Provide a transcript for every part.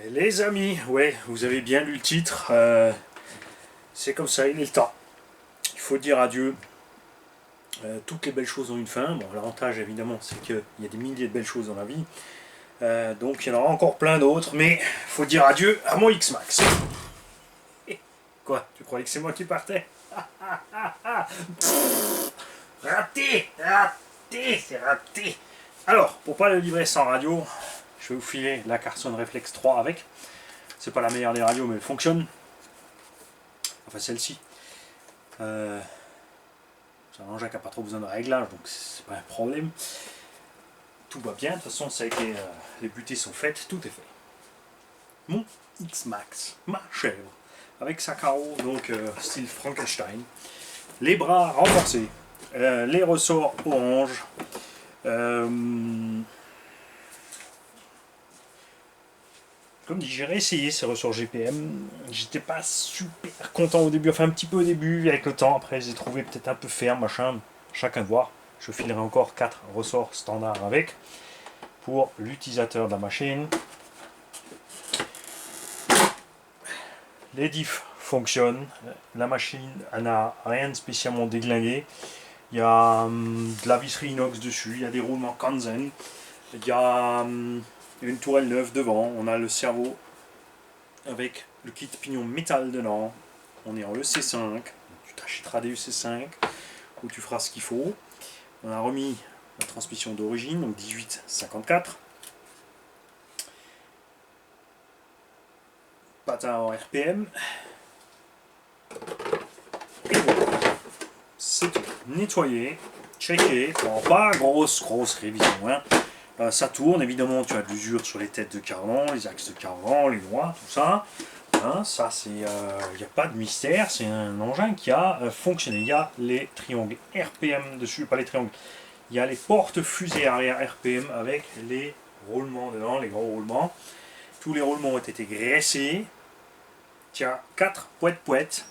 Les amis, ouais, vous avez bien lu le titre. C'est comme ça, il est le temps. Il faut dire adieu. Toutes les belles choses ont une fin. Bon, l'avantage évidemment, c'est qu'il y a des milliers de belles choses dans la vie. Donc il y en aura encore plein d'autres, mais il faut dire adieu à mon X-Max. Quoi, tu croyais que c'est moi qui partais? Raté, raté, c'est raté. Alors, pour pas le livrer sans radio, je vais vous filer la Carson Reflex 3 avec. C'est pas la meilleure des radios, mais elle fonctionne. Enfin, celle-ci. C'est un engin qui n'a pas trop besoin de réglage, donc c'est pas un problème. Tout va bien, de toute façon, ça a été, les butées sont faites, tout est fait. Mon X-Max, ma chèvre, avec sa carreau, donc style Frankenstein. Les bras renforcés, les ressorts orange. Comme dit, j'ai réessayé ces ressorts GPM. J'étais pas super content au début, enfin un petit peu au début, avec le temps. Après, j'ai trouvé peut-être un peu ferme, machin. Chacun de voir. Je filerai encore 4 ressorts standards avec pour l'utilisateur de la machine. Les diffs fonctionnent. La machine n'a rien de spécialement déglingué. Il y a de la visserie inox dessus. Il y a des roulements Kanzen. Il y a une tourelle neuve devant. On a le cerveau avec le kit pignon métal dedans. On est en EC5. Tu t'achèteras des EC5 où tu feras ce qu'il faut. On a remis la transmission d'origine, donc 1854. Patin en RPM. Et voilà. C'est tout. Nettoyé, checké. Bon, pas grosse révision. Hein. Ça tourne, évidemment, tu as de l'usure sur les têtes de cardan, les axes de cardan, les noix, tout ça. Hein, ça, c'est, il n'y a pas de mystère, c'est un engin qui a fonctionné. Il y a les triangles RPM dessus, pas les triangles. Il y a les portes fusées arrière RPM avec les roulements dedans, les gros roulements. Tous les roulements ont été graissés. Tiens, 4 poètes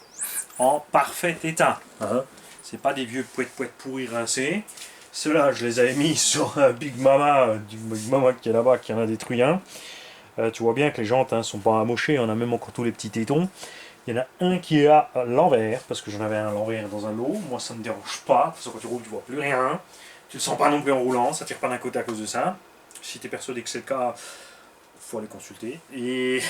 en parfait état. Hein. C'est pas des vieux poètes pourris rincés. Ceux-là, je les avais mis sur un Big Mama, du Big Mama qui est là-bas, qui en a détruit un. Tu vois bien que les jantes sont pas amochées, on a même encore tous les petits tétons. Il y en a un qui est à l'envers, parce que j'en avais un à l'envers dans un lot. Moi, ça ne me dérange pas, parce que quand tu roules, tu vois plus rien. Tu ne le sens pas non plus en roulant, ça tire pas d'un côté à cause de ça. Si tu es persuadé que c'est le cas, il faut aller consulter. Et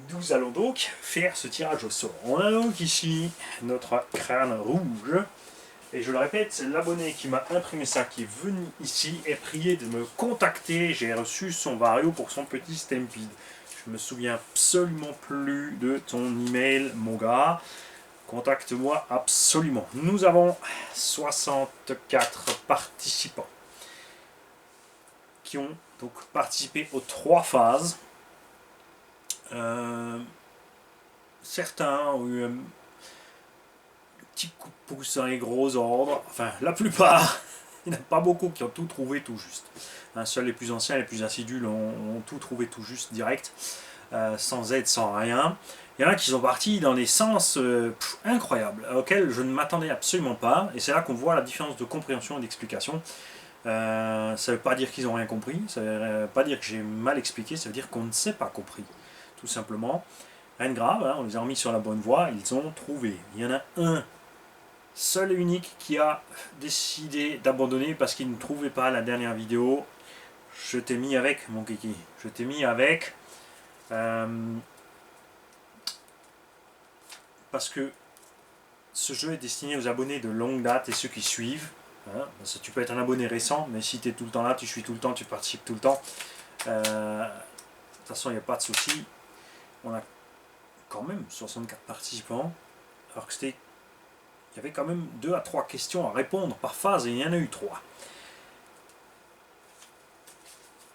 nous allons donc faire ce tirage au sort. On a donc ici notre crâne rouge. Et je le répète, c'est l'abonné qui m'a imprimé ça, qui est venu ici et prié de me contacter. J'ai reçu son vario pour son petit Stampede. Je me souviens absolument plus de ton email, mon gars. Contacte-moi absolument. Nous avons 64 participants qui ont donc participé aux 3 phases. Certains ont eu un petit coup de pouce dans les gros ordres. Enfin, la plupart, il n'y en a pas beaucoup qui ont tout trouvé tout juste. Seuls les plus anciens, les plus assidus ont tout trouvé tout juste direct, sans aide, sans rien. Il y en a qui sont partis dans des sens incroyables, auxquels je ne m'attendais absolument pas. Et c'est là qu'on voit la différence de compréhension et d'explication. Ça ne veut pas dire qu'ils n'ont rien compris, ça ne veut pas dire que j'ai mal expliqué, ça veut dire qu'on ne s'est pas compris, tout simplement. Rien de grave, hein, on les a remis sur la bonne voie, ils ont trouvé. Il y en a un seul et unique qui a décidé d'abandonner parce qu'il ne trouvait pas la dernière vidéo. Je t'ai mis avec, mon kiki, je t'ai mis avec, parce que ce jeu est destiné aux abonnés de longue date et ceux qui suivent. Hein, tu peux être un abonné récent, mais si tu es tout le temps là, tu suis tout le temps, tu participes tout le temps. De toute façon, il n'y a pas de souci. On a quand même 64 participants, alors que il y avait quand même 2 à 3 questions à répondre par phase, et il y en a eu 3.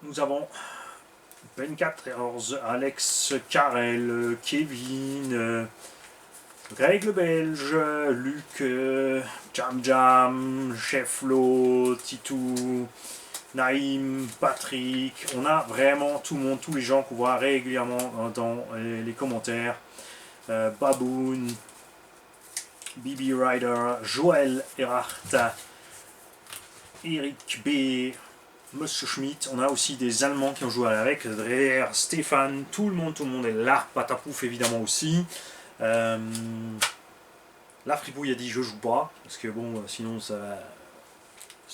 Nous avons 24 Alex Carrel, Kevin, Greg le Belge, Luc, Jam Jam, Cheflo, Titou, Naïm, Patrick. On a vraiment tout le monde, tous les gens qu'on voit régulièrement dans les commentaires. Baboon, Bibi Rider, Joël Erhardt, Eric B, Monsieur Schmidt, on a aussi des Allemands qui ont joué avec, Dreher, Stéphane, tout le monde est là, Patapouf évidemment aussi. La Fripouille a dit je joue pas, parce que bon, sinon ça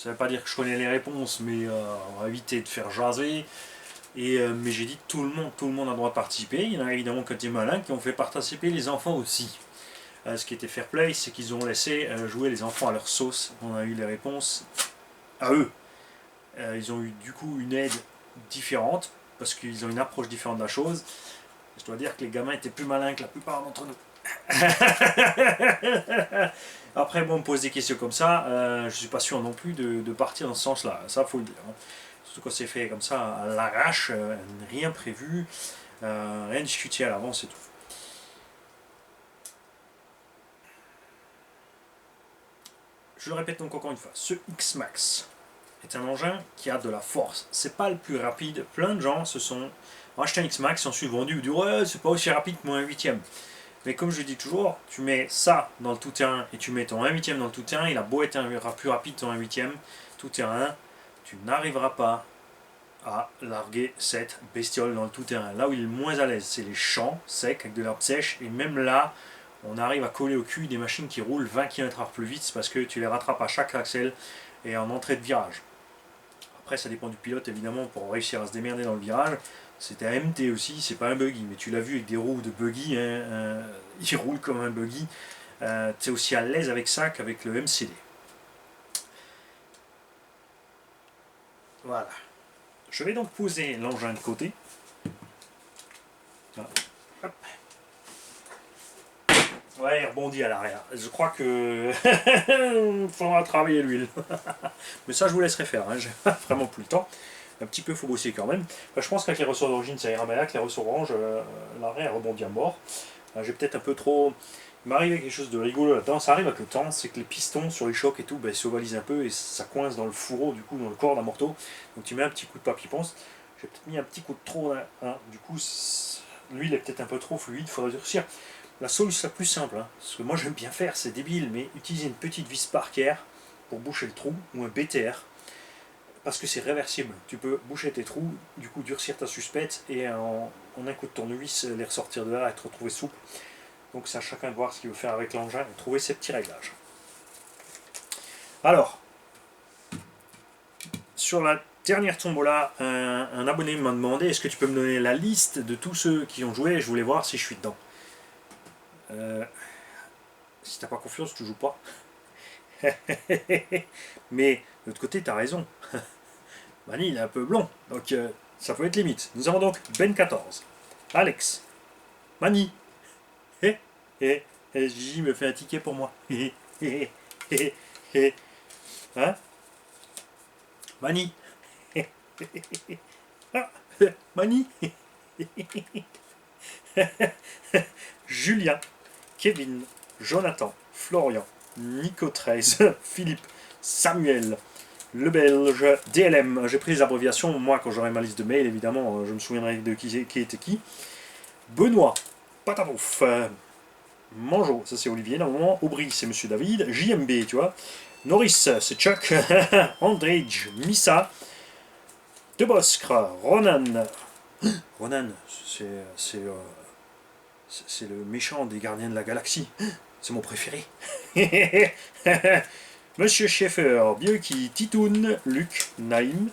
veut pas dire que je connais les réponses, mais on va éviter de faire jaser. Mais j'ai dit tout le monde a le droit de participer. Il y en a évidemment que des malins qui ont fait participer les enfants aussi. Ce qui était fair play, c'est qu'ils ont laissé jouer les enfants à leur sauce. On a eu les réponses à eux. Ils ont eu du coup une aide différente, parce qu'ils ont une approche différente de la chose. Je dois dire que les gamins étaient plus malins que la plupart d'entre nous. Après, bon, on me pose des questions comme ça, je suis pas sûr non plus de partir dans ce sens-là. Ça, faut le dire. Surtout quand c'est fait comme ça, à l'arrache, rien prévu, rien discuté à l'avance et tout. Je le répète donc encore une fois, ce X-Max est un engin qui a de la force. C'est pas le plus rapide. Plein de gens ont acheté un X-Max, ensuite vendu, ou disent ouais, c'est pas aussi rapide que mon 1/8. Mais comme je dis toujours, tu mets ça dans le tout-terrain et tu mets ton 1/8 dans le tout-terrain, il a beau être plus rapide ton 1/8 tout-terrain, tu n'arriveras pas à larguer cette bestiole dans le tout-terrain. Là où il est le moins à l'aise, c'est les champs secs avec de l'herbe sèche, et même là, on arrive à coller au cul des machines qui roulent 20 km/h plus vite, parce que tu les rattrapes à chaque axel et en entrée de virage. Après, ça dépend du pilote évidemment pour réussir à se démerder dans le virage. C'est un MT aussi, c'est pas un buggy, mais tu l'as vu avec des roues de buggy, hein, il roule comme un buggy. Tu es aussi à l'aise avec ça qu'avec le MCD. Voilà. Je vais donc poser l'engin de côté. Hop. Ouais, il rebondit à l'arrière. Je crois que il faudra travailler l'huile. Mais ça, je vous laisserai faire. Hein. J'ai vraiment plus le temps. Un petit peu, il faut bosser quand même. Enfin, je pense qu'avec les ressorts d'origine, ça ira. Mais là, avec les ressorts orange, l'arrière rebondit à mort. J'ai peut-être un peu trop. Il m'arrive quelque chose de rigolo là-dedans. Ça arrive avec le temps. C'est que les pistons sur les chocs et tout, ben, s'ovalisent un peu et ça coince dans le fourreau, du coup, dans le corps d'un morteau. Donc tu mets un petit coup de papier ponce. J'ai peut-être mis un petit coup de trop. Hein. Du coup, l'huile est peut-être un peu trop fluide. Il faudra durcir. La solution la plus simple, hein, ce que moi j'aime bien faire, c'est débile, mais utiliser une petite vis Parker pour boucher le trou, ou un BTR, parce que c'est réversible. Tu peux boucher tes trous, du coup durcir ta suspette, et en un coup de tournevis, les ressortir de là et te retrouver souple. Donc c'est à chacun de voir ce qu'il veut faire avec l'engin et trouver ses petits réglages. Alors, sur la dernière tombola, un abonné m'a demandé est-ce que tu peux me donner la liste de tous ceux qui ont joué, et je voulais voir si je suis dedans. Si t'as pas confiance, tu joues pas. Mais de l'autre côté, t'as raison. Mani, il est un peu blond, donc ça peut être limite. Nous avons donc Ben 14, Alex, Mani, Gigi me fait un ticket pour moi. Hein Mani. Ah, Mani. Julien, Kevin, Jonathan, Florian, Nico 13, Philippe, Samuel, le Belge, DLM. J'ai pris les abréviations, moi quand j'aurai ma liste de mails, évidemment, je me souviendrai de qui était qui. Benoît, Patapouf, Manjo, ça c'est Olivier, normalement. Aubry, c'est Monsieur David. JMB, tu vois. Norris, c'est Chuck. Andrej, Missa. Deboscre, Ronan. Ronan, c'est le méchant des Gardiens de la Galaxie. C'est mon préféré. Monsieur Schaeffer, Bieuki, Titoun, Luc, Naïm,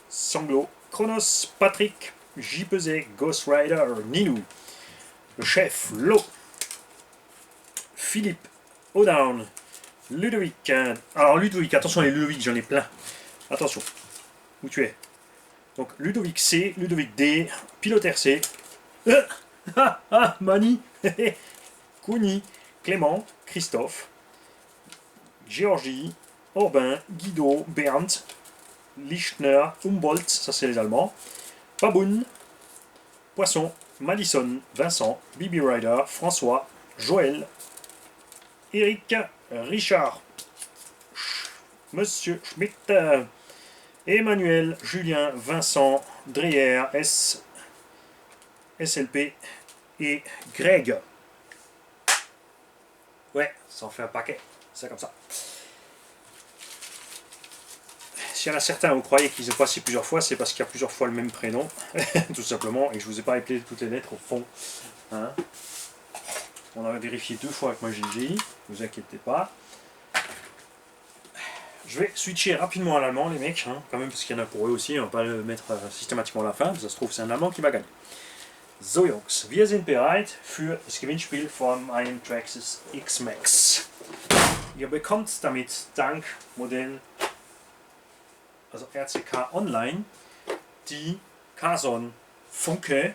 Sanglo, Chronos, Patrick, JPZ, Ghost Rider, Ninou, le chef, Lo, Philippe, Odown, Ludovic. Alors Ludovic, attention les Ludovic, j'en ai plein. Attention, où tu es? Donc Ludovic C, Ludovic D, Pilote RC, Mani, Kouni, Clément, Christophe, Géorgie, Orbin, Guido, Bernd, Lichner, Humboldt, ça c'est les Allemands, Baboun, Poisson, Madison, Vincent, Bibi Rider, François, Joël, Eric, Richard, Monsieur Schmitt, Emmanuel, Julien, Vincent, Dreyer, SLP et Greg. Ouais, ça en fait un paquet, c'est comme ça. s'il y en a certains, vous croyez qu'ils ont passé plusieurs fois, c'est parce qu'il y a plusieurs fois le même prénom, tout simplement, et je ne vous ai pas appelé toutes les lettres au fond. Hein. On a vérifié 2 fois avec ma GG, ne vous inquiétez pas. Je vais switcher rapidement à l'allemand, les mecs, hein, quand même, parce qu'il y en a pour eux aussi, on ne va pas le mettre systématiquement à la fin, ça se trouve, c'est un Allemand qui va gagner. So Jungs, wir sind bereit für das Gewinnspiel von meinem Traxxas X-Max. Ihr bekommt damit dank Modell, also RCK Online, die Cason Funke.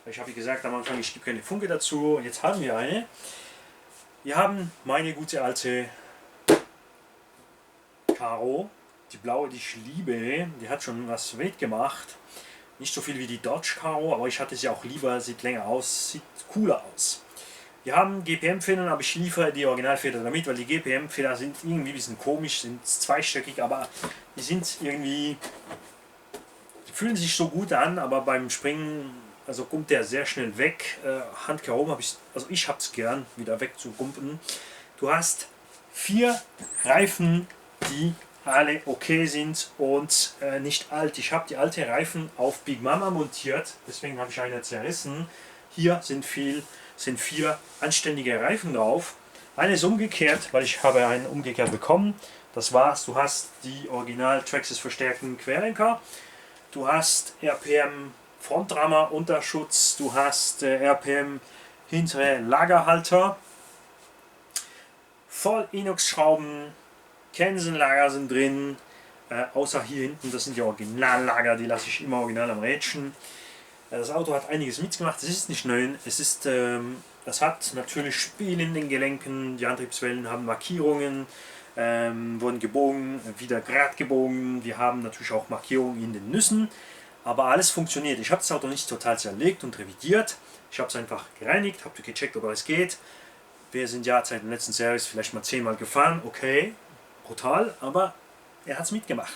Ich habe gesagt am Anfang, ich gebe keine Funke dazu, jetzt haben wir eine. Wir haben meine gute alte Karo, die blaue, die ich liebe, die hat schon was wettgemacht. Nicht so viel wie die Dodge Karo, aber ich hatte sie auch lieber, sieht länger aus, sieht cooler aus. Wir haben GPM-Federn, aber ich liefere die Originalfedern damit, weil die GPM-Federn sind irgendwie ein bisschen komisch, sind zweistöckig, aber die sind irgendwie, die fühlen sich so gut an, aber beim Springen, also kommt der sehr schnell weg. Handkehr oben also ich habe es gern, wieder wegzugumpen. Du hast 4 Reifen, die alle okay sind und nicht alt. Ich habe die alte Reifen auf Big Mama montiert, deswegen habe ich eine zerrissen. Hier sind 4 anständige Reifen drauf. Eine ist umgekehrt, weil ich habe einen umgekehrt bekommen. Das war's. Du hast die Original Traxxas verstärkten Querlenker. Du hast RPM Frontrammer Unterschutz. Du hast RPM hintere Lagerhalter. Voll Inox Schrauben. Kensenlager sind drin. Außer hier hinten, das sind die Originallager. Die lasse ich immer original am Rädchen. Das Auto hat einiges mitgemacht, es ist nicht neu, es hat natürlich Spiel in den Gelenken, die Antriebswellen haben Markierungen, wurden gebogen, wieder gerade gebogen, wir haben natürlich auch Markierungen in den Nüssen, aber alles funktioniert. Ich habe das Auto nicht total zerlegt und revidiert, ich habe es einfach gereinigt, habe gecheckt, ob alles geht. Wir sind ja seit dem letzten Service vielleicht mal 10-mal gefahren, okay, brutal, aber er hat es mitgemacht.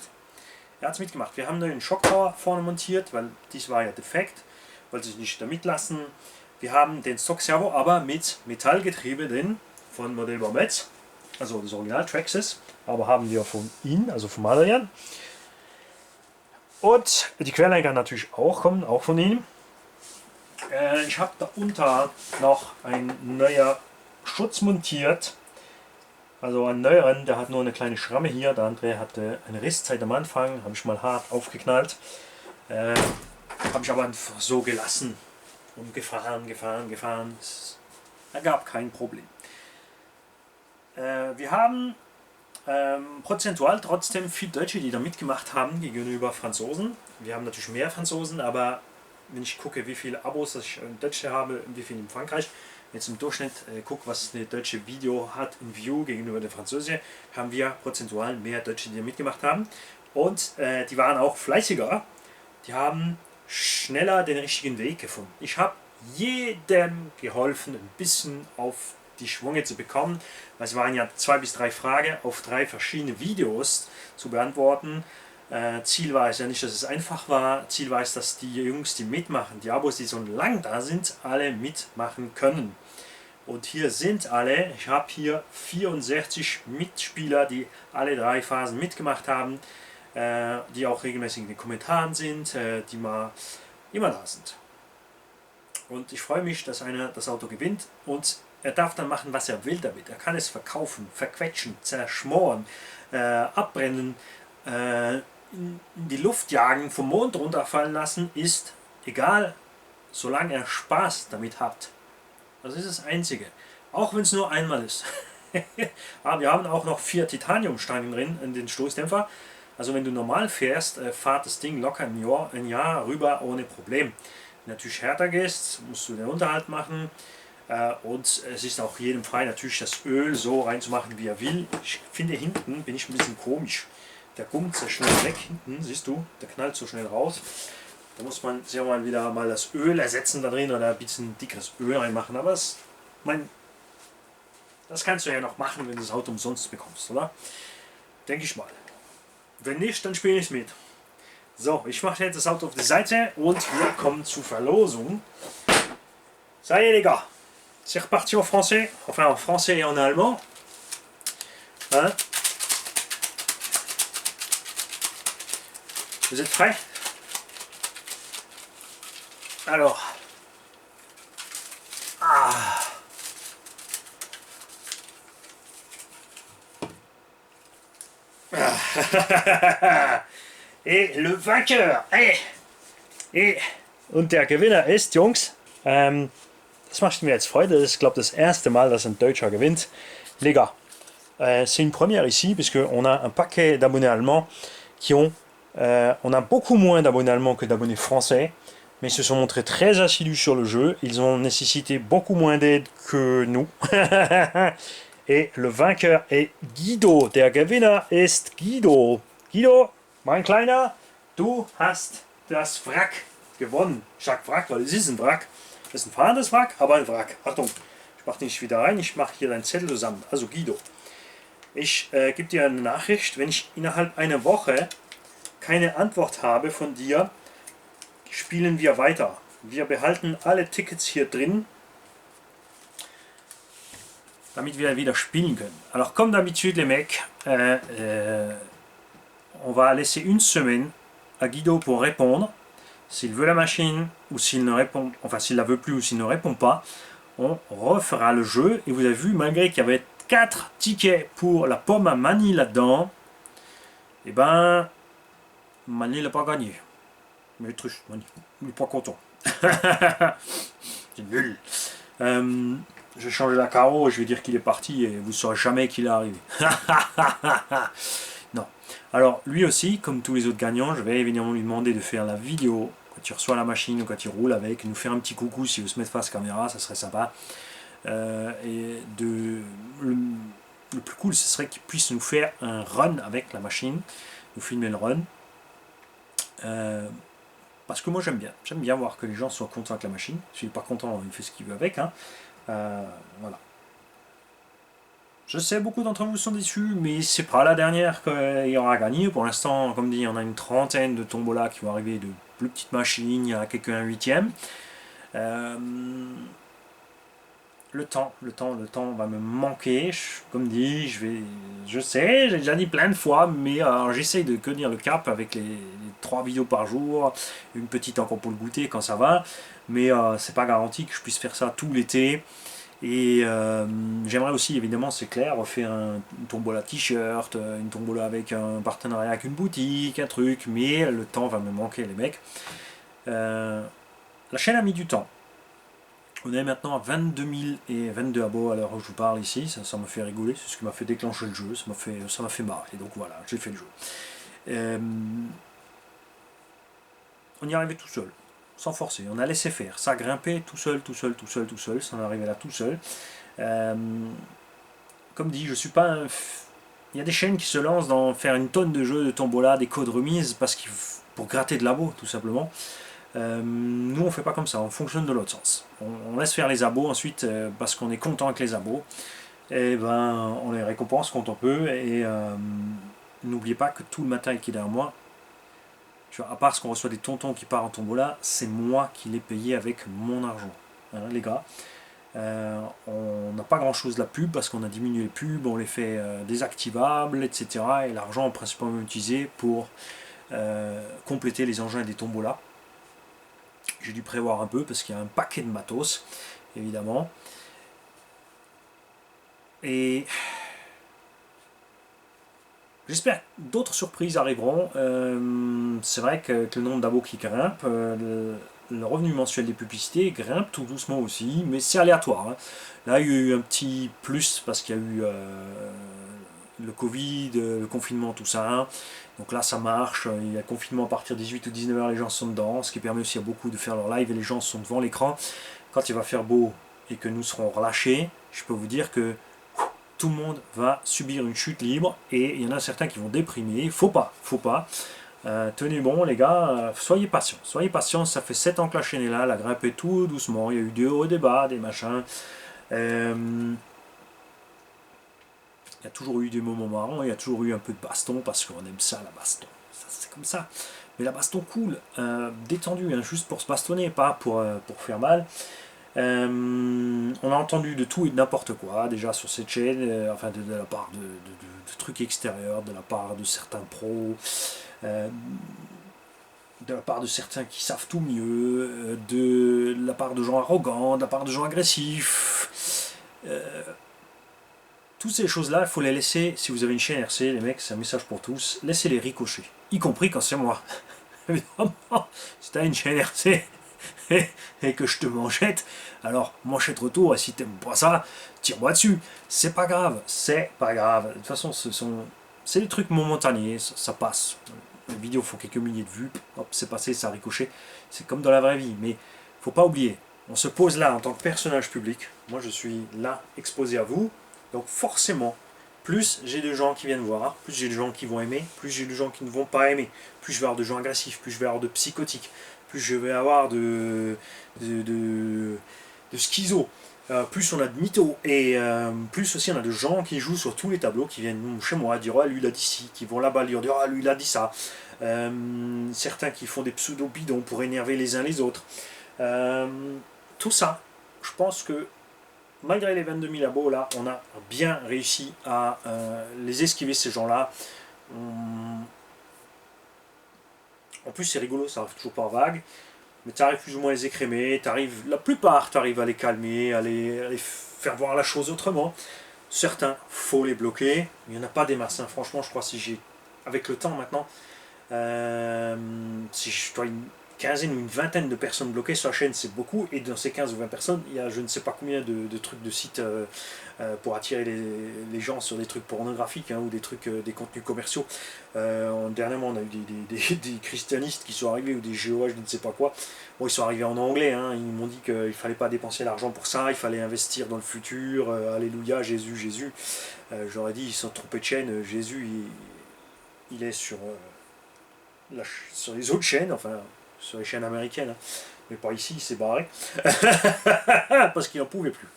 Er hat es mitgemacht. Wir haben einen Schocktower vorne montiert, weil dies war ja defekt, wollte sich nicht damit lassen. Wir haben den Stock-Servo aber mit Metallgetriebe drin von Modell Barbette, also das Original Traxxas, aber haben wir von ihm, also von Adrian. Und die Querlenker natürlich auch, kommen auch von ihm. Ich habe darunter noch ein neuer Schutz montiert. Also einen neueren, der hat nur eine kleine Schramme hier, der andere hatte eine Risszeit am Anfang, habe ich mal hart aufgeknallt. Habe ich aber einfach so gelassen und gefahren. Es gab kein Problem. Wir haben prozentual trotzdem viele Deutsche, die da mitgemacht haben gegenüber Franzosen. Wir haben natürlich mehr Franzosen, aber wenn ich gucke, wie viele Abos ich in Deutsche habe und wie viele in Frankreich, jetzt im Durchschnitt gucke, was eine deutsche Video hat in View gegenüber der Französischen, haben wir prozentual mehr Deutsche, die mitgemacht haben. Und die waren auch fleißiger. Die haben schneller den richtigen Weg gefunden. Ich habe jedem geholfen, ein bisschen auf die Schwunge zu bekommen. Es waren ja 2 bis 3 Fragen auf 3 verschiedene Videos zu beantworten. Ziel war es ja nicht, dass es einfach war. Ziel war es, dass die Jungs, die mitmachen, die Abos, die so lang da sind, alle mitmachen können. Und hier sind alle, ich habe hier 64 Mitspieler, die alle 3 Phasen mitgemacht haben, die auch regelmäßig in den Kommentaren sind, die mal immer da sind. Und ich freue mich, dass einer das Auto gewinnt und er darf dann machen, was er will damit. Er kann es verkaufen, verquetschen, zerschmoren, abbrennen, in die Luft jagen, vom Mond runterfallen lassen, ist egal, solange er Spaß damit hat. Das ist das Einzige. Auch wenn es nur einmal ist. Aber wir haben auch noch 4 Titaniumstangen drin in den Stoßdämpfer. Also wenn du normal fährst, fahrt das Ding locker ein Jahr rüber ohne Problem. Wenn du natürlich härter gehst, musst du den Unterhalt machen. Und es ist auch jedem frei, natürlich das Öl so reinzumachen, wie er will. Ich finde, hinten bin ich ein bisschen komisch. Der kommt sehr schnell weg hinten, siehst du, der knallt so schnell raus. Da muss man sehr mal wieder mal das Öl ersetzen da drin oder ein bisschen dickeres Öl reinmachen. Aber das kannst du ja noch machen, wenn du das Auto umsonst bekommst, oder? Denke ich mal. Wenn nicht, dann spiele ich mit. So, ich mache jetzt das Auto auf die Seite und wir kommen zur Verlosung. Ça y est les gars, c'est reparti en français, enfin en français et en allemand. Hein? Vous êtes prêts? Alors. Ah. Et le vainqueur und der Gewinner ist, Jungs, das macht mir jetzt Freude, das ist, glaube ich, das erste Mal, dass ein Deutscher gewinnt. Les gars, c'est une première ici, puisqu'on a un paquet d'abonnés allemands qui ont... on a beaucoup moins d'abonnés allemands que d'abonnés français, mais ils se sont montrés très assidus sur le jeu. Ils ont nécessité beaucoup moins d'aide que nous. Et le vainqueur est Guido. Der Gewinner ist Guido. Guido, mein Kleiner, du hast das Wrack gewonnen. Ich sag Wrack, weil es ist ein Wrack. Das ist ein fahrendes Wrack, aber ein Wrack. Achtung, ich mache nicht wieder rein, ich mache hier deinen Zettel zusammen. Also Guido, ich gebe dir eine Nachricht, wenn ich innerhalb einer Woche keine Antwort habe von dir, spielen wir weiter. Wir behalten alle Tickets hier drin, damit wir wieder spielen können. Alors comme d'habitude les mecs, on va laisser une semaine à Guido pour répondre. S'il veut la machine ou s'il ne répond, enfin s'il la veut plus ou s'il ne répond pas, on refera le jeu. Et vous avez vu, malgré qu'il y avait 4 tickets pour la pomme à Mani là-dedans, et ben Mani l'a pas gagné. Mais triste, Mani, il n'est pas content. C'est nul. Je vais changer la carreau, je vais dire qu'il est parti et vous ne saurez jamais qu'il est arrivé. Non. Alors, lui aussi, comme tous les autres gagnants, je vais évidemment lui demander de faire la vidéo quand il reçoit la machine ou quand il roule avec, nous faire un petit coucou s'il veut se mettre face caméra, ça serait sympa. Et le plus cool, ce serait qu'il puisse nous faire un run avec la machine, nous filmer le run. Parce que moi j'aime bien voir que les gens soient contents avec la machine. S'il n'est pas content, il fait ce qu'il veut avec, hein. Voilà. Je sais, beaucoup d'entre vous sont déçus, mais c'est pas la dernière qu'il y aura gagné. Pour l'instant, comme dit, on a une trentaine de tombolas qui vont arriver de plus petites machines, il y a quelques 1/8. Le temps va me manquer. Comme dit, je sais, j'ai déjà dit plein de fois, mais j'essaye de tenir le cap avec les 3 vidéos par jour, une petite encore pour le goûter quand ça va, mais c'est pas garanti que je puisse faire ça tout l'été. Et j'aimerais aussi, évidemment, c'est clair, refaire une tombola t-shirt, une tombola avec un partenariat avec une boutique, un truc, mais le temps va me manquer, les mecs. La chaîne a mis du temps. On est maintenant à 22 022 abos à l'heure où je vous parle ici, ça m'a fait rigoler, c'est ce qui m'a fait déclencher le jeu, ça m'a fait marrer, donc voilà, j'ai fait le jeu. On y arrivait tout seul, sans forcer, on a laissé faire, ça grimpait tout seul, ça en arrivait là tout seul. Comme dit, je suis pas un... Il y a des chaînes qui se lancent dans faire une tonne de jeux de tombola, des codes remises, pour gratter de l'abo, tout simplement. Nous on fait pas comme ça, on fonctionne de l'autre sens. On laisse faire les abos ensuite parce qu'on est content avec les abos, et ben on les récompense quand on peut. Et n'oubliez pas que tout le matériel qui est derrière moi, tu vois, à part ce qu'on reçoit des tontons qui partent en tombola, c'est moi qui l'ai payé avec mon argent, hein, les gars. On n'a pas grand chose de la pub parce qu'on a diminué les pubs, on les fait désactivables, etc. Et l'argent est principalement utilisé pour compléter les engins des tombolas. J'ai dû prévoir un peu parce qu'il y a un paquet de matos, évidemment. Et j'espère que d'autres surprises arriveront. C'est vrai que le nombre d'abos qui grimpe, le revenu mensuel des publicités grimpe tout doucement aussi, mais c'est aléatoire, hein. Là, il y a eu un petit plus parce qu'il y a eu le Covid, le confinement, tout ça, hein. Donc là ça marche, il y a le confinement à partir de 18 ou 19h, les gens sont dedans, ce qui permet aussi à beaucoup de faire leur live et les gens sont devant l'écran. Quand il va faire beau et que nous serons relâchés, je peux vous dire que tout le monde va subir une chute libre et il y en a certains qui vont déprimer. Faut pas. Tenez bon les gars, soyez patients, ça fait 7 ans que la chaîne est là, elle a grimpé tout doucement, il y a eu des hauts et des bas, des machins. Il y a toujours eu des moments marrants, il y a toujours eu un peu de baston, parce qu'on aime ça, la baston. C'est comme ça. Mais la baston cool, détendue, hein, juste pour se bastonner, pas pour faire mal. On a entendu de tout et de n'importe quoi, déjà sur cette chaîne, enfin de la part de trucs extérieurs, de la part de certains pros. de la part de certains qui savent tout mieux, de la part de gens arrogants, de la part de gens agressifs. Toutes ces choses-là, il faut les laisser, si vous avez une chaîne RC, les mecs, c'est un message pour tous, laissez-les ricocher, y compris quand c'est moi. Évidemment, si tu as une chaîne RC et que je te manchette, alors manchette retour, et si t'aimes pas ça, tire-moi dessus. C'est pas grave, c'est pas grave. De toute façon, c'est des trucs momentanés, ça passe. Les vidéos font quelques milliers de vues, hop, c'est passé, ça a ricoché. C'est comme dans la vraie vie, mais faut pas oublier, on se pose là en tant que personnage public. Moi, je suis là, exposé à vous, donc forcément, plus j'ai de gens qui viennent voir, plus j'ai de gens qui vont aimer, plus j'ai de gens qui ne vont pas aimer, plus je vais avoir de gens agressifs, plus je vais avoir de psychotiques, plus je vais avoir de schizo, plus on a de mythos, et plus aussi on a de gens qui jouent sur tous les tableaux, qui viennent chez moi dire « Ah, lui il a dit ci », qui vont là-bas dire « Ah, lui il a dit ça ». Certains qui font des pseudo-bidons pour énerver les uns les autres. Tout ça, je pense que malgré les 22 000 abos, là, on a bien réussi à les esquiver, ces gens-là. En plus, c'est rigolo, ça arrive toujours par vague, mais tu arrives plus ou moins à les écrémer, la plupart, tu arrives à les calmer, à les faire voir la chose autrement. Certains, faut les bloquer, il n'y en a pas des masses, hein. Franchement, je crois que si j'ai, avec le temps maintenant, si je dois une quinzaine ou une vingtaine de personnes bloquées sur la chaîne, c'est beaucoup, et dans ces 15 ou 20 personnes, il y a je ne sais pas combien de trucs de sites pour attirer les gens sur des trucs pornographiques, hein, ou des trucs, des contenus commerciaux. Dernièrement, on a eu des christianistes qui sont arrivés, ou des GOH, je ne sais pas quoi. Bon, ils sont arrivés en anglais, hein, ils m'ont dit qu'il ne fallait pas dépenser l'argent pour ça, il fallait investir dans le futur, alléluia, Jésus, Jésus. J'aurais dit, ils sont trompés de chaîne, Jésus, il est sur les autres chaînes, enfin sur les chaînes américaines, hein. Mais pas ici, il s'est barré parce qu'il n'en pouvait plus.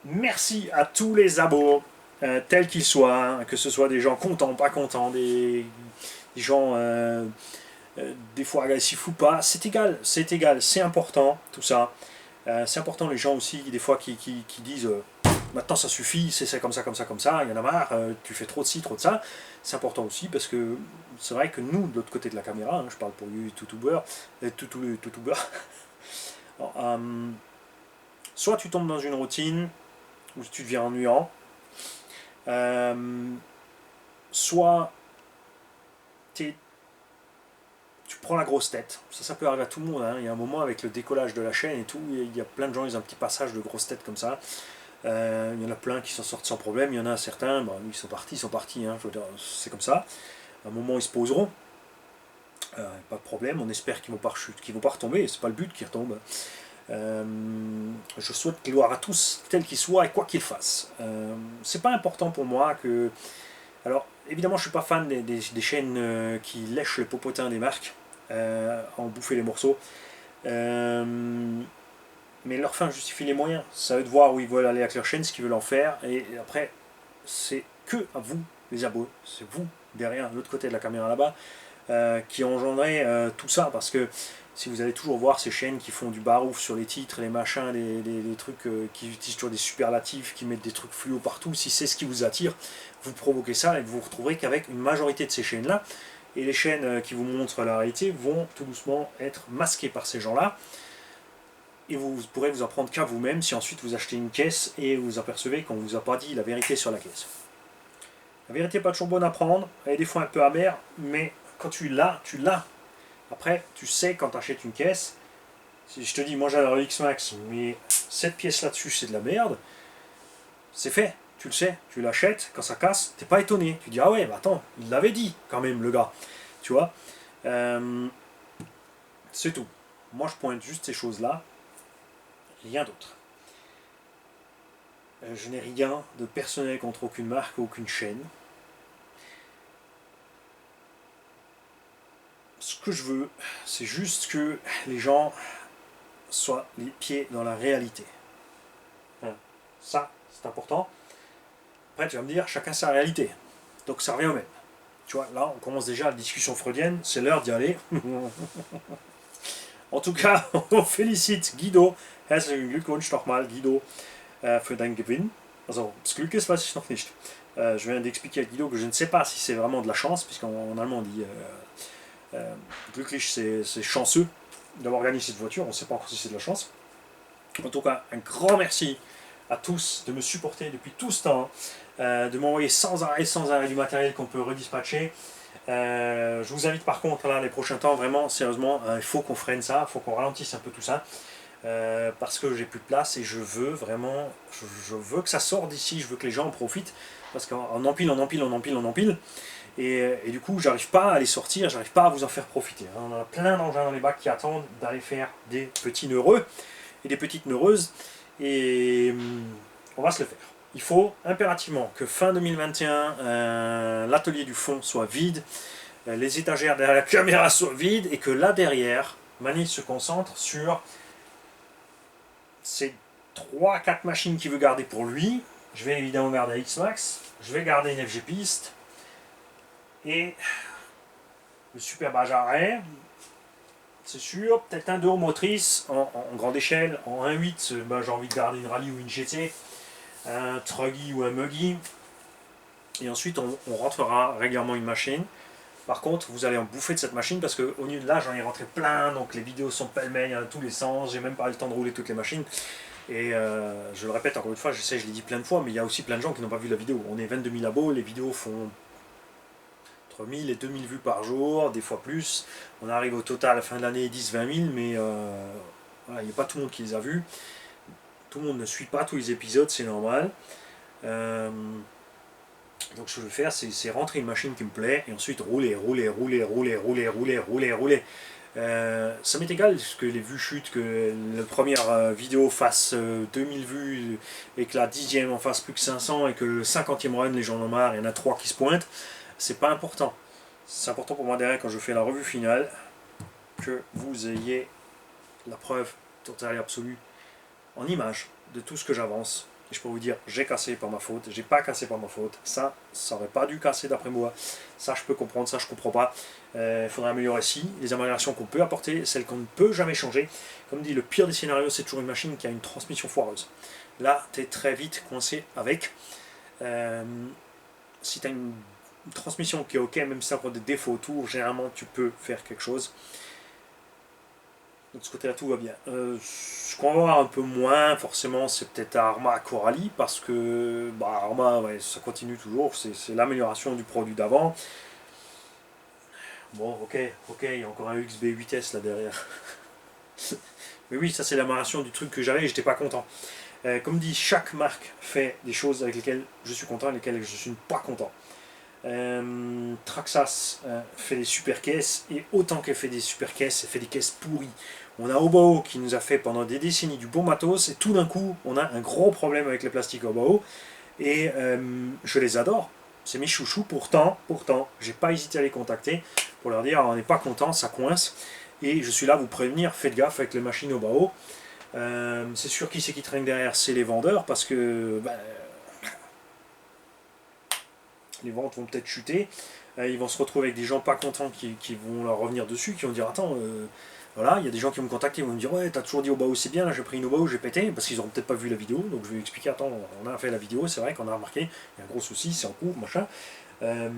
Merci à tous les abos, tels qu'ils soient, hein, que ce soit des gens contents, pas contents, des gens des fois agressifs ou pas, c'est égal, c'est important tout ça. C'est important les gens aussi des fois qui disent maintenant ça suffit, c'est ça comme ça, comme ça, comme ça, il y en a marre, tu fais trop de ci, trop de ça. C'est important aussi parce que c'est vrai que nous, de l'autre côté de la caméra, hein, je parle pour les youtubeurs, soit tu tombes dans une routine où tu deviens ennuyant, soit tu prends la grosse tête. Ça peut arriver à tout le monde, hein. Il y a un moment avec le décollage de la chaîne et tout, il y a plein de gens, ils ont un petit passage de grosse tête comme ça. Il y en a plein qui s'en sortent sans problème, il y en a certains, bah, ils sont partis, hein, c'est comme ça. À un moment ils se poseront, pas de problème, on espère qu'ils vont pas retomber, c'est pas le but qu'ils retombent. Je souhaite gloire à tous, tels qu'ils soient et quoi qu'ils fassent. C'est pas important pour moi que... Alors, évidemment, je suis pas fan des chaînes qui lèchent le popotin des marques, en bouffer les morceaux. Mais leur fin justifie les moyens. C'est à eux de voir où ils veulent aller avec leur chaîne, ce qu'ils veulent en faire. Et après, c'est que à vous, les abos, c'est vous, derrière, de l'autre côté de la caméra là-bas, qui engendrez tout ça. Parce que si vous allez toujours voir ces chaînes qui font du barouf sur les titres, les machins, les trucs qui utilisent toujours des superlatifs, qui mettent des trucs fluo partout, si c'est ce qui vous attire, vous provoquez ça et vous vous retrouverez qu'avec une majorité de ces chaînes-là, et les chaînes qui vous montrent la réalité vont tout doucement être masquées par ces gens-là. Et vous pourrez vous en prendre qu'à vous-même si ensuite vous achetez une caisse et vous apercevez qu'on ne vous a pas dit la vérité sur la caisse. La vérité n'est pas toujours bonne à prendre, elle est des fois un peu amère, mais quand tu l'as, tu l'as. Après, tu sais quand tu achètes une caisse, si je te dis, moi j'adore le X-Max, mais cette pièce là-dessus c'est de la merde, c'est fait, tu le sais, tu l'achètes, quand ça casse, t'es pas étonné. Tu dis, ah ouais, bah attends, il l'avait dit quand même le gars, tu vois. C'est tout. Moi je pointe juste ces choses-là. Rien d'autre. Je n'ai rien de personnel contre aucune marque, aucune chaîne. Ce que je veux, c'est juste que les gens soient les pieds dans la réalité. Ça, c'est important. Après, tu vas me dire, chacun sa réalité. Donc ça revient au même. Tu vois, là, on commence déjà la discussion freudienne, c'est l'heure d'y aller. En tout cas, on félicite Guido. Herzlichen Glückwunsch nochmal, Guido, für deinen Gewinn. Also, das Glück ist, weiß ich noch nicht. Je viens d'expliquer à Guido que je ne sais pas si c'est vraiment de la chance, puisqu'en allemand on dit glücklich, c'est chanceux d'avoir gagné cette voiture, on ne sait pas encore si c'est de la chance. En tout cas, un grand merci à tous de me supporter depuis tout ce temps, de m'envoyer sans arrêt du matériel qu'on peut redispatcher. Je vous invite par contre là les prochains temps, vraiment sérieusement, il faut qu'on freine ça, il faut qu'on ralentisse un peu tout ça, parce que j'ai plus de place et je veux vraiment, je veux que ça sorte d'ici, je veux que les gens en profitent, parce qu'on empile, on empile, et du coup j'arrive pas à les sortir, j'arrive pas à vous en faire profiter. On a plein d'engins dans les bacs qui attendent d'aller faire des petits neureux et des petites neureuses, et on va se le faire. Il faut impérativement que fin 2021, l'atelier du fond soit vide, les étagères derrière la caméra soient vides, et que là derrière, Mani se concentre sur ces 3-4 machines qu'il veut garder pour lui. Je vais évidemment garder la X-Max, je vais garder une FG Piste, et le super Bajaret, c'est sûr, peut-être un 2 roues motrices en grande échelle, en 1.8, ben, j'ai envie de garder une Rallye ou une GT, un Truggy ou un Muggy, et ensuite on rentrera régulièrement une machine. Par contre, vous allez en bouffer de cette machine, parce qu'au lieu de là, j'en ai rentré plein, donc les vidéos sont pêle-mêle dans tous les sens, j'ai même pas eu le temps de rouler toutes les machines. Et je le répète encore une fois, je sais, je l'ai dit plein de fois, mais il y a aussi plein de gens qui n'ont pas vu la vidéo. On est 22 000 abos, les vidéos font entre 1000 et 2000 vues par jour, des fois plus. On arrive au total à la fin de l'année 10-20 000, mais voilà, il n'y a pas tout le monde qui les a vus. Tout le monde ne suit pas tous les épisodes, c'est normal. Donc ce que je vais faire, c'est rentrer une machine qui me plaît, et ensuite rouler. Ça m'est égal que les vues chutent, que la première vidéo fasse 2000 vues, et que la 10e en fasse plus que 500, et que le 50e run, les gens en ont marre, il y en a 3 qui se pointent. C'est pas important. C'est important pour moi derrière, quand je fais la revue finale, que vous ayez la preuve totale et absolue en image de tout ce que j'avance. Et je peux vous dire, j'ai cassé par ma faute, j'ai pas cassé par ma faute, ça aurait pas dû casser d'après moi, ça je peux comprendre, ça je comprends pas. Il faudrait améliorer les améliorations qu'on peut apporter, celles qu'on ne peut jamais changer. Comme dit, le pire des scénarios, c'est toujours une machine qui a une transmission foireuse. Là, tu es très vite coincé avec. Si tu as une transmission qui est ok, même si ça a des défauts autour, généralement tu peux faire quelque chose. Donc de ce côté-là, tout va bien. Ce qu'on va voir un peu moins, forcément, c'est peut-être Arma Coralie, parce que Arma, ouais, ça continue toujours, c'est l'amélioration du produit d'avant. Bon, ok, il y a encore un XB 8S là derrière. Mais oui, ça c'est l'amélioration du truc que j'avais et j'étais pas content. Comme dit, chaque marque fait des choses avec lesquelles je suis content et lesquelles je suis pas content. Traxxas fait des super caisses, et autant qu'elle fait des super caisses, elle fait des caisses pourries. On a Obao qui nous a fait pendant des décennies du bon matos, et tout d'un coup on a un gros problème avec les plastiques Obao, et je les adore, c'est mes chouchous. Pourtant j'ai pas hésité à les contacter pour leur dire on n'est pas content, ça coince, et je suis là à vous prévenir, faites gaffe avec les machines Obao. C'est sûr, qui c'est qui traîne derrière, c'est les vendeurs, parce que les ventes vont peut-être chuter, ils vont se retrouver avec des gens pas contents qui vont leur revenir dessus, qui vont dire attends, voilà, il y a des gens qui vont me contacter, ils vont me dire ouais, t'as toujours dit Obao c'est bien, j'ai pris une Obao, j'ai pété, parce qu'ils n'auront peut-être pas vu la vidéo, donc je vais expliquer, attends, on a fait la vidéo, c'est vrai qu'on a remarqué, il y a un gros souci, c'est en cours, machin. Et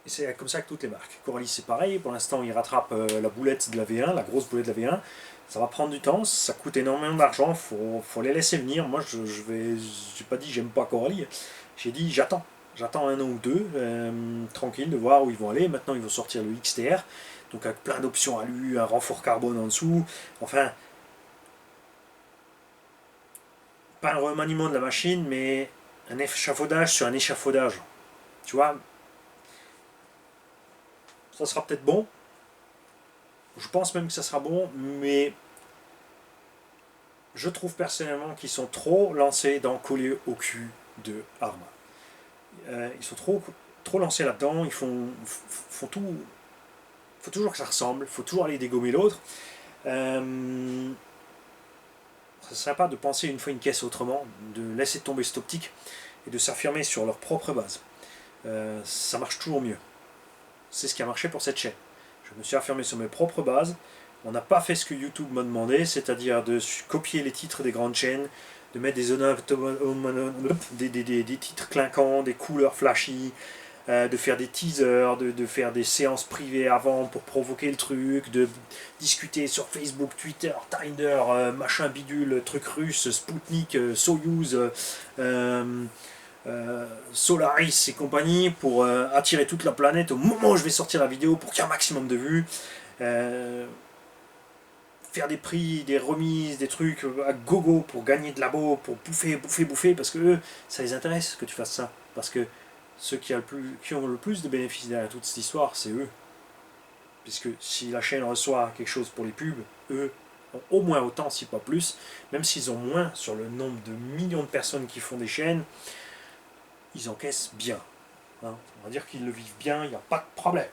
c'est comme ça que toutes les marques. Coralie c'est pareil, pour l'instant ils rattrapent la boulette de la V1, la grosse boulette de la V1, ça va prendre du temps, ça coûte énormément d'argent, faut les laisser venir. Moi j'ai pas dit j'aime pas Coralie, j'ai dit j'attends un an ou deux, tranquille, de voir où ils vont aller. Maintenant ils vont sortir le XTR, donc avec plein d'options alu, un renfort carbone en dessous, enfin, pas un remaniement de la machine, mais un échafaudage sur un échafaudage, tu vois. Ça sera peut-être bon, je pense même que ça sera bon, mais je trouve personnellement qu'ils sont trop lancés dans coller au cul de Arma. Ils sont trop lancés là-dedans, ils font tout. Il faut toujours que ça ressemble, il faut toujours aller dégommer l'autre. Ça ne serait pas de penser une fois une caisse autrement, de laisser tomber cette optique et de s'affirmer sur leur propre base. Ça marche toujours mieux. C'est ce qui a marché pour cette chaîne. Je me suis affirmé sur mes propres bases. On n'a pas fait ce que YouTube m'a demandé, c'est-à-dire de copier les titres des grandes chaînes, de mettre des titres clinquants, des couleurs flashy, de faire des teasers, de faire des séances privées avant pour provoquer le truc, de discuter sur Facebook, Twitter, Tinder, machin bidule, truc russe, Sputnik, Soyuz, Solaris et compagnie pour attirer toute la planète au moment où je vais sortir la vidéo pour qu'il y ait un maximum de vues. Faire des prix, des remises, des trucs à gogo pour gagner de labo, pour bouffer, parce que eux, ça les intéresse que tu fasses ça. Parce que ceux qui ont le plus de bénéfices derrière toute cette histoire, c'est eux. Puisque si la chaîne reçoit quelque chose pour les pubs, eux ont au moins autant, si pas plus, même s'ils ont moins sur le nombre de millions de personnes qui font des chaînes, ils encaissent bien. Hein. On va dire qu'ils le vivent bien, il n'y a pas de problème.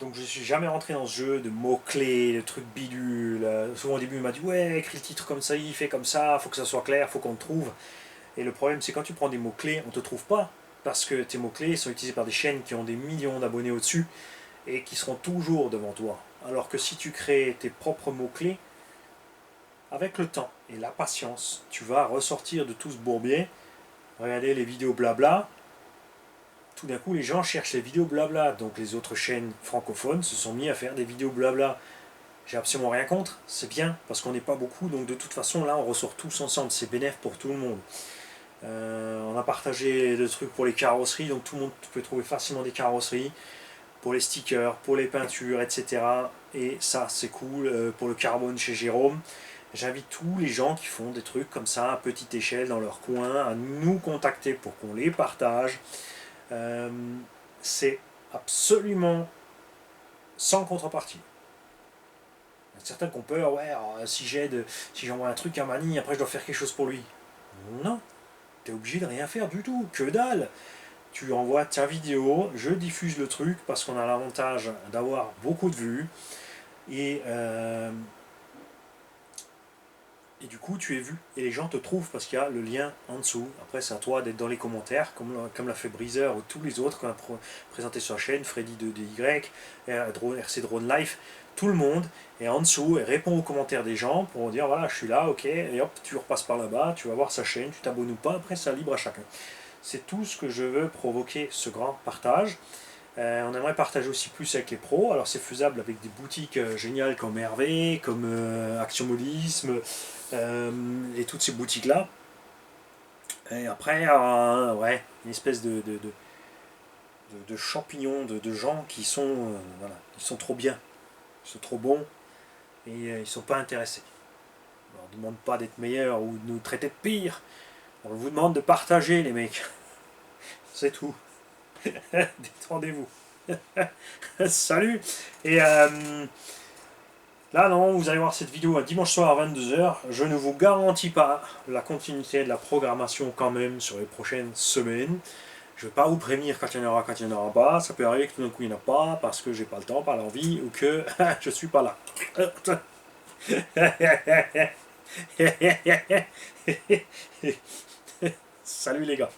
Donc je ne suis jamais rentré dans ce jeu de mots-clés, de trucs bidules. Souvent au début il m'a dit ouais, écris le titre comme ça, il fait comme ça, faut que ça soit clair, faut qu'on te trouve. Et le problème c'est quand tu prends des mots-clés, on ne te trouve pas. Parce que tes mots-clés sont utilisés par des chaînes qui ont des millions d'abonnés au-dessus et qui seront toujours devant toi. Alors que si tu crées tes propres mots-clés, avec le temps et la patience, tu vas ressortir de tout ce bourbier, regarder les vidéos blabla. Tout d'un coup, les gens cherchent les vidéos blabla. Donc les autres chaînes francophones se sont mis à faire des vidéos blabla. J'ai absolument rien contre, c'est bien, parce qu'on n'est pas beaucoup, donc de toute façon, là, on ressort tous ensemble, c'est bénéf pour tout le monde. On a partagé des trucs pour les carrosseries, donc tout le monde peut trouver facilement des carrosseries, pour les stickers, pour les peintures, etc. Et ça, c'est cool, pour le carbone chez Jérôme. J'invite tous les gens qui font des trucs comme ça, à petite échelle, dans leur coin, à nous contacter pour qu'on les partage. C'est absolument sans contrepartie. Il y a certains qui ont peur, ouais, alors, si j'envoie un truc à Mani, après je dois faire quelque chose pour lui. Non, t'es obligé de rien faire du tout, que dalle. Tu envoies ta vidéo, je diffuse le truc parce qu'on a l'avantage d'avoir beaucoup de vues et du coup tu es vu et les gens te trouvent parce qu'il y a le lien en dessous. Après c'est à toi d'être dans les commentaires comme l'a fait Breezer ou tous les autres qu'on a présenté sur la chaîne, Freddy de DY, RC Drone Life, tout le monde est en dessous et répond aux commentaires des gens pour dire voilà je suis là, ok, et hop tu repasses par là-bas, tu vas voir sa chaîne, tu t'abonnes ou pas, après c'est libre à chacun. C'est tout ce que je veux provoquer, ce grand partage. On aimerait partager aussi plus avec les pros. Alors c'est faisable avec des boutiques géniales comme Hervé, comme Action Modisme, et toutes ces boutiques-là. Et après, ouais, une espèce de champignons, de gens qui sont, voilà, ils sont trop bien, ils sont trop bons, et ils ne sont pas intéressés. On ne demande pas d'être meilleurs ou de nous traiter de pire. On vous demande de partager, les mecs. C'est tout. Détendez-vous. Salut. Et là, non, vous allez voir cette vidéo un dimanche soir à 22h. Je ne vous garantis pas la continuité de la programmation quand même sur les prochaines semaines. Je ne vais pas vous prévenir quand il y en aura, quand il n'y en aura pas. Ça peut arriver que tout d'un coup il n'y en a pas parce que j'ai pas le temps, pas l'envie ou que je suis pas là. Salut les gars.